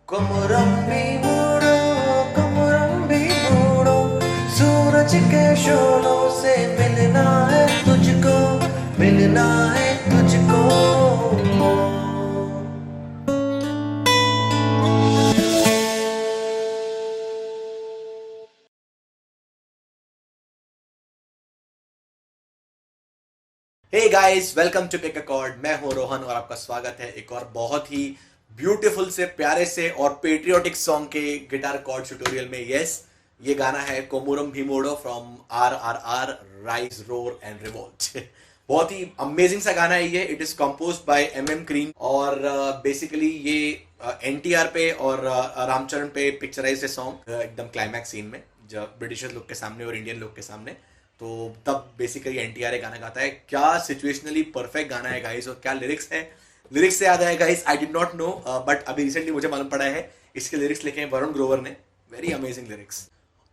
कोमुरम्बी मूडो कोमुरम्बी मूडो सूरज के शोलों से मिलना है तुझको मिलना है तुझको। Hey guys, welcome to pick a chord. मैं हूं रोहन और आपका स्वागत है एक और बहुत ही ब्यूटीफुल से प्यारे से और पेट्रियोटिक सॉन्ग के गिटार कॉर्ड ट्यूटोरियल में। यस, ये गाना है Komuram Bheemudo from RRR rise roar and revolt. बहुत ही अमेजिंग सा गाना है ये। It is composed by MM Kreem और बेसिकली ये NTR पे और रामचरण पे पिक्चराइज्ड है सॉन्ग एकदम क्लाइमैक्स सीन में, जब ब्रिटिशर्स लोग के सामने और इंडियन लोग के सामने। तो तब बेसिकली NTR ये गाना गाता है। क्या सिचुएशनली परफेक्ट गाना है गाइस, और क्या लिरिक्स है। लिरिक्स से याद आया guys, I did not know but अभी रिसेंटली मुझे मालूम पड़ा है इसके लिरिक्स लिखे हैं वरुण ग्रोवर ने। Very amazing lyrics.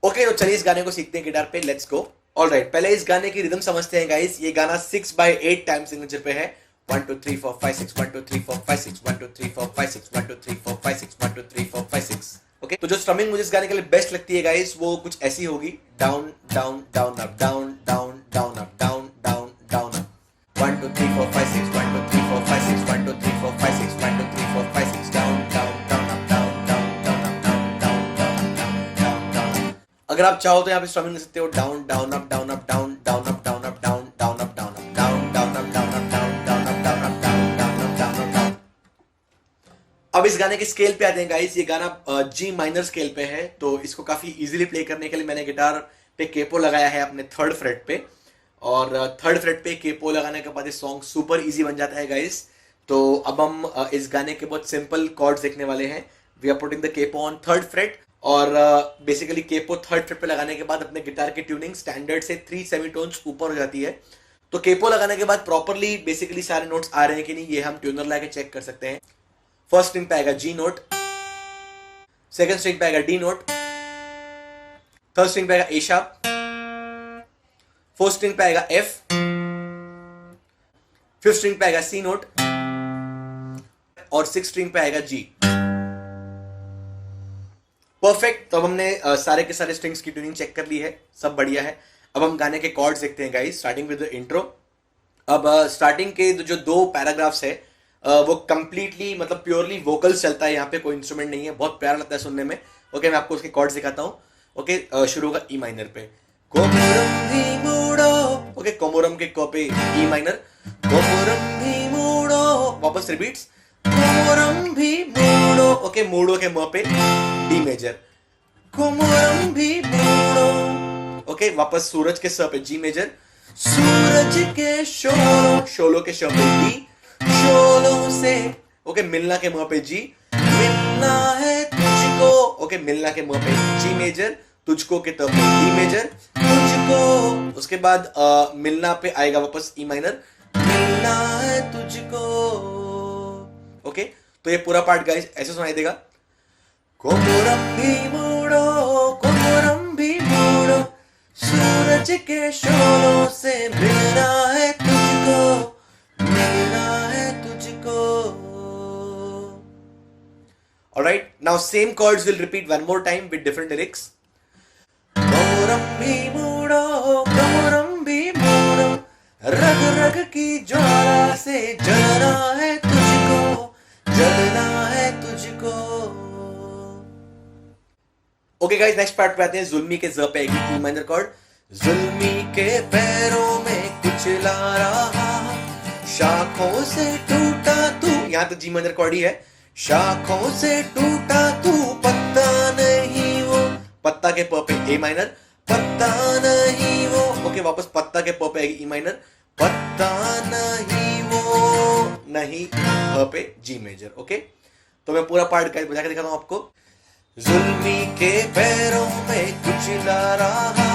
ओके, तो चलिए इस गाने को सीखते हैं गिटार पे। Let's go. ऑलराइट, पहले इस गाने की रिदम समझते हैं गाइस। ये गाना 6/8 टाइम सिग्नेचर पे है। 1 2 3 4 5 6 1 2 3 4 5 6 1 2 3 4 5 6 1 2 3 4 5 6 1 2 3 4 5 6। ओके, तो जो स्ट्रमिंग मुझे इस गाने के लिए बेस्ट लगती है गाइस, वो कुछ ऐसी होगी। Down down down up down down down up down down down up. 1 2 3 4 5 6 1 2 3 4 5 6 1 2 3 4 5 6 1 2 3 4 5 6 down down down up down down down up down down down up down down down. अगर आप चाहो तो यहाँ पे स्ट्रमिंग कर सकते हो। Down down up down up down down up down up down down up down up down down up down up down down up down up down down up down up down. अब इस गाने के scale पे आते हैं guys. ये गाना G minor scale पे है, तो इसको काफी इजीली प्ले करने के लिए मैंने गिटार पे केपो लगाया है अपने 3rd फ्रेट पे। और 3rd फ्रेट पे केपो लगाने के बाद ये सॉन्ग सुपर इजी बन जाता है गाइस। तो अब हम इस गाने के बहुत सिंपल कॉर्ड्स देखने वाले हैं। We are putting the capo on 3rd fret और बेसिकली केपो 3rd फ्रेट पे लगाने के बाद अपने गिटार की ट्यूनिंग स्टैंडर्ड से 3 सेमीटोन्स ऊपर हो जाती है। तो केपो लगाने के बाद प्रॉपरली बेसिकली सारे नोट्स आ रहे हैं कि नहीं, ये हम ट्यूनर लाके चेक कर सकते हैं। फर्स्ट स्ट्रिंग पे आएगा G नोट, सेकंड स्ट्रिंग पे आएगा D नोट, थर्ड स्ट्रिंग पे आएगा A शार्प, फोर्थ स्ट्रिंग पे आएगा F, फिफ्थ स्ट्रिंग पे आएगा C नोट और सिक्स स्ट्रिंग पे आएगा G। परफेक्ट। तो अब हमने सारे के सारे स्ट्रिंग्स की ट्यूनिंग चेक कर ली है, सब बढ़िया है। अब हम गाने के कॉर्ड्स देखते हैं guys, starting with the intro. अब स्टार्टिंग के जो 2 पैराग्राफ्स है वो कंप्लीटली मतलब प्योरली वोकल्स चलता है, यहाँ पे कोई इंस्ट्रूमेंट नहीं है। बहुत प्यारा लगता है सुनने में। ओके, मैं आपको उसके कॉर्ड्स दिखाता हूँ। ओके, शुरू होगा E माइनर पे। कोमुरम भी मूडो। ओके, कोमुरम के को पे E माइनर, कोमुरम भी मूडो। वापस रिपीट्स, कोमुरम भी मूडो। ओके, मूडो के म पे D मेजर, कोमुरम भी मूडो। ओके, वापस सूरज के स पे G मेजर, सूरज के शोलो, शोलो के श पे D, शोलों से। ओके, मिलना के मुंह पे G, मिलना है तुझको। ओके, मिलना के मुंह पे G मेजर, तुझको के तो पे D मेजर, तुझको। उसके बाद मिलना पे आएगा वापस E माइनर, मिलना है तुझको। ओके, तो ये पूरा पार्ट गाइस ऐसे सुनाई देगा। कोमुरम भी मूडो कोमुरम भी मूडो, सूरज के शोलों से मिलना है तुझको मिलना है तुझको। Alright, now same chords will repeat one more time with different lyrics. कोमुरम भी मूडो कोमुरम भी मूडो, रग रग की ज्वाला से जलना है तुझको जलना है तुझको। ओके गाइस, नेक्स्ट पार्ट पे आते हैं। जुल्मी के ज पे आएगी E माइनर कॉर्ड। जुल्मी के पैरों में कुचला रहा, शाखों से टूटा तू। यहां तो G माइनर कॉर्ड ही है। शाखों से टूटा तू, पत्ता नहीं वो। पत्ता के प पे A माइनर, पत्ता नहीं वो। ओके, वापस पत्ता के प पे आएगी E माइनर, पत्ता नहीं वो। नहीं प पे G मेजर। ओके, तो मैं पूरा पार्ट बजा के दिखाता हूं आपको। जुल्मी के पैरों में कुचला रहा,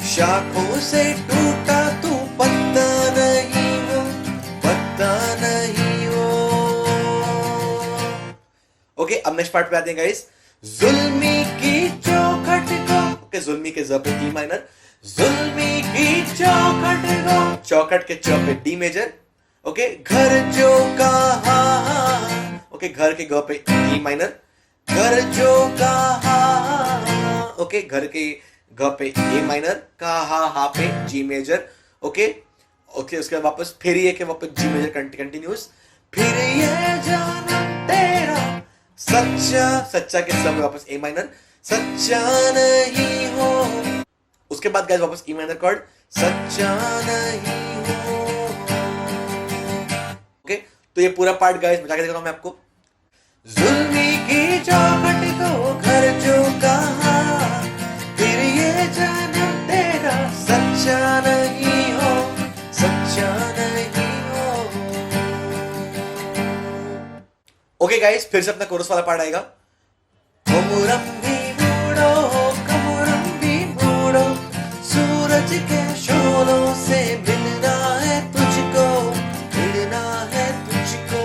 शाखों से टूटा तू, पत्ता नहीं वो पत्ता नहीं वो। ओके, अब नेक्स्ट पार्ट पे आते हैं गाइस। जुल्मी की चौखट को। ओके, जुल्मी के ज पे E माइनर, जुल्मी की चौखट को, चौखट के च पे D मेजर। ओके, घर जो कहा। ओके, घर के ग पे E माइनर, घर जो कहा, ओके, घर के घ पे ए माइनर, कहा हा पे जी मेजर, ओके ओके, उसके बाद वापस फिर ये के वापस जी मेजर कंटिन्यूस, फिर ये जानम तेरा सच्चा, सच्चा के सब वापस ए माइनर, सच्चा नहीं हो, उसके बाद गाइस वापस ई माइनर कॉर्ड, सच्चा नहीं हो, ओके। तो ये पूरा पार्ट गाइस बजा के दिखा रहा हूं मैं आपको। जुल्मी की चौखट को घर जो कहा, फिर ये जानम तेरा सच्चा नहीं हो, सच्चा नहीं हो। ओके गाइस, फिर से अपना कोरस वाला पार्ट आएगा। कमुरम भी मूड़ो, कमुरम भी मूड़ो, सूरज के शोलों से मिलना है तुझको, मिलना है तुझको।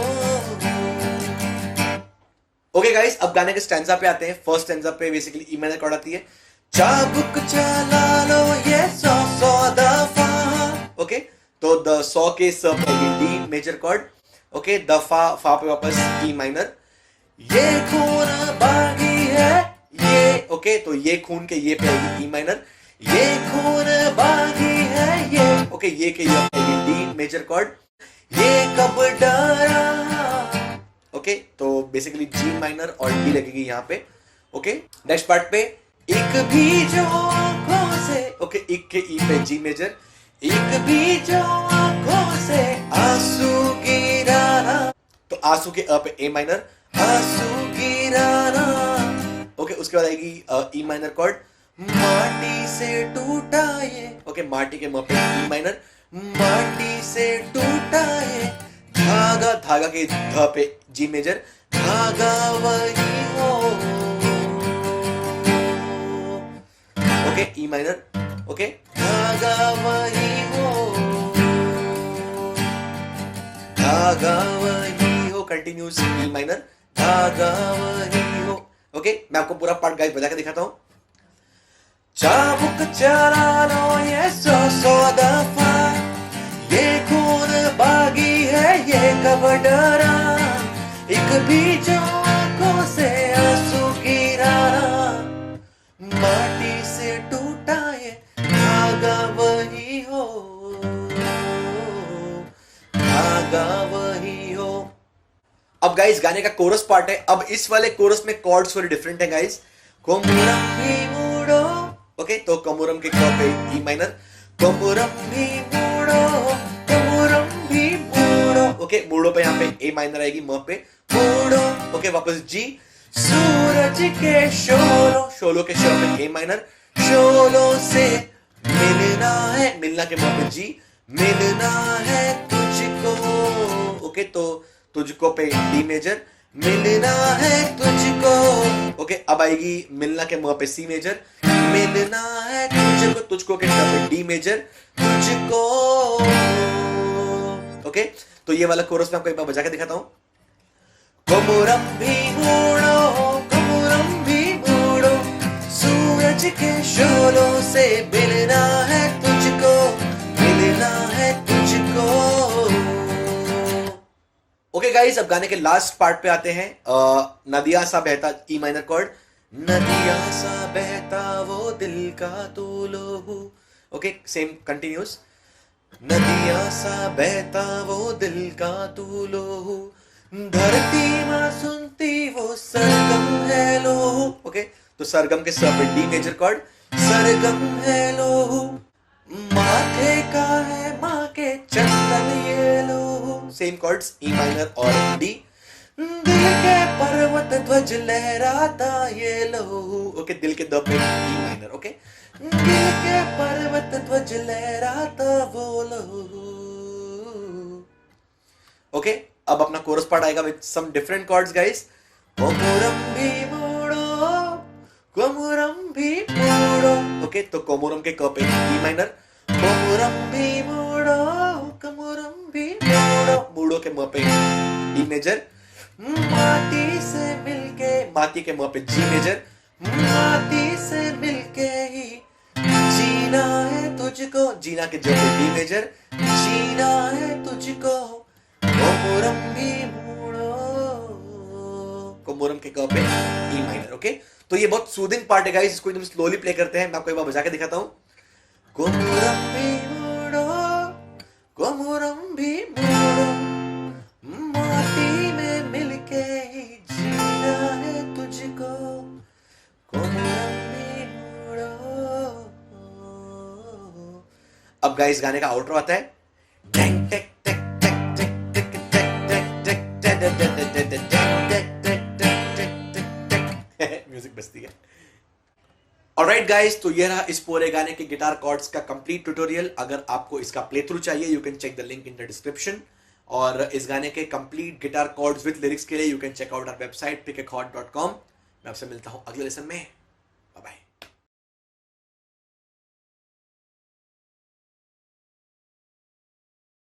ओके गाइस, अब गाने के स्टैंजा पे आते हैं। फर्स्ट स्टैंजा पे बेसिकली ई माइनर कॉर्ड आती है, चाबुक चला लो ये 100 दफा, ओके। तो द 100 के स पे डी मेजर कॉर्ड, ओके, दफा फा पे वापस ई माइनर, ये खून बागी है ये, ओके, तो ये खून के ये पे आएगी ई माइनर, ये खून बागी है ये, ओके, ये के ये आएगी डी मेजर कॉर्ड, ये कब डरा, ओके, तो बेसिकली जी माइनर और डी लगेगी यहाँ पे, ओके। नेक्स्ट पार्ट पे एक भी जो आंखों से, ओके, एक के ई पे जी मेजर, एक भी जो आंखों से आंसू गिराना, तो आंसू के अ पे ए माइनर, आंसू गिराना, ओके, उसके बाद आएगी ई माइनर कॉर्ड, माटी से टूटा ये, ओके, माटी के म पे ई माइनर, माटी से टूटा ये धागा, धागा के ध पे जी मेजर, धागा वही हो, ओके, ई माइनर, ओके, धागा वही हो, धागा वही हो, कंटिन्यूस ई माइनर, धागा वही हो, ओके। मैं आपको पूरा पार्ट गाइस बजा के दिखाता हूं। चाबुक चला लो ये 100 दफा, ये खून बागी है ये कब डरा, एक भी जो आंखों से आंसू गिराना, माटी से टूटा ये धागा वही हो, धागा वही हो। अब गाइस गाने का कोरस पार्ट है। अब इस वाले कोरस में कॉर्ड्स थोड़े डिफरेंट है गाइस। कोमुरम भी मूड़ो, ओके, तो कोमुरम के क पे ई माइनर, कोमुरम भी मूड़ो, कोमुरम भी मूड़ो, ओके, मूड़ो पे यहाँ पे ए माइनर आएगी, म पे मूड़ो, ओके, वापस जी, सूरज के शोलों, शोलों के शो पे ए माइनर, शोलों से मिलना है, मिलना के म पे जी, मिलना है तुझको, ओके, तो तुझको पे डी मेजर, मिलना है तुझको, ओके। अब आएगी मिलना के म पे सी मेजर, मिलना है तुझको, तुझको के पे डी मेजर, तुझको, ओके। तो ये वाला कोरस मैं आपको एक बार बजा के दिखाता हूं। कोमुरम भी मूड़ो, कोमुरम भी मूड़ो, सूरज के शोलों से मिलना है तुझको, मिलना है तुझको। ओके गाइस, अब गाने के लास्ट पार्ट पे आते हैं। नदिया सा बहता ई माइनर कॉर्ड, नदिया सा बहता वो दिल का तू लोहू, ओके, सेम कंटिन्यूस, नदिया सा बहता वो दिल का तू लोहू, धरती मां सुनती वो सरगम है लोहू, ओके, तो सरगम के सर पे डी मेजर कॉर्ड, सरगम है लोहू, माथे का है माँ के चंदन ये लोहू, सेम कॉर्ड्स ई माइनर और डी, दिल के पर्वत ध्वज लहराता ये लोहू, ओके, दिल के the pay E minor, okay, दिल के पर्वत ध्वज लहराता वो लोहू, ओके। अब अपना कोरस पार्ट आएगा with some different chords guys. Komuram Bheemudo, कोमुरम भी मूड़ो, ओके, तो कोमुरम के क पे ई माइनर, कोमुरम भी मूड़ो, कोमुरम भी मूड़ो, मूड़ो के म पे डी मेजर, माटी से मिलके, माटी के म पे जी मेजर, माटी से मिलके ही जीना है तुझको, जीना के ज पे डी मेजर, जीना है तुझको, कोमुरम भी मूड़ो, कोमोरम के क पे ई माइनर। ओके, तो ये बहुत सूदिंग पार्ट है गाइस, इसको एकदम स्लोली प्ले करते हैं। मैं आपको एक बार बजा के दिखाता हूँ। कोमोरम भी मोड़ो, कोमोरम भी मोड़ो, माटी में मिलके ही जीना है तुझको, कोमोरम भी मोड़ो। अब गाइस गाने का आउटरो आता है। म्यूजिक बजती है। ऑलराइट गाइस, तो ये रहा इस पूरे गाने के गिटार कॉर्ड्स का कंप्लीट ट्यूटोरियल। अगर आपको इसका प्ले थ्रू चाहिए, you can check the link in the description. और इस गाने के कंप्लीट गिटार कॉर्ड्स विद लिरिक्स के लिए you can check out our website pickachord.com। मैं आपसे मिलता हूं अगले लेसन में।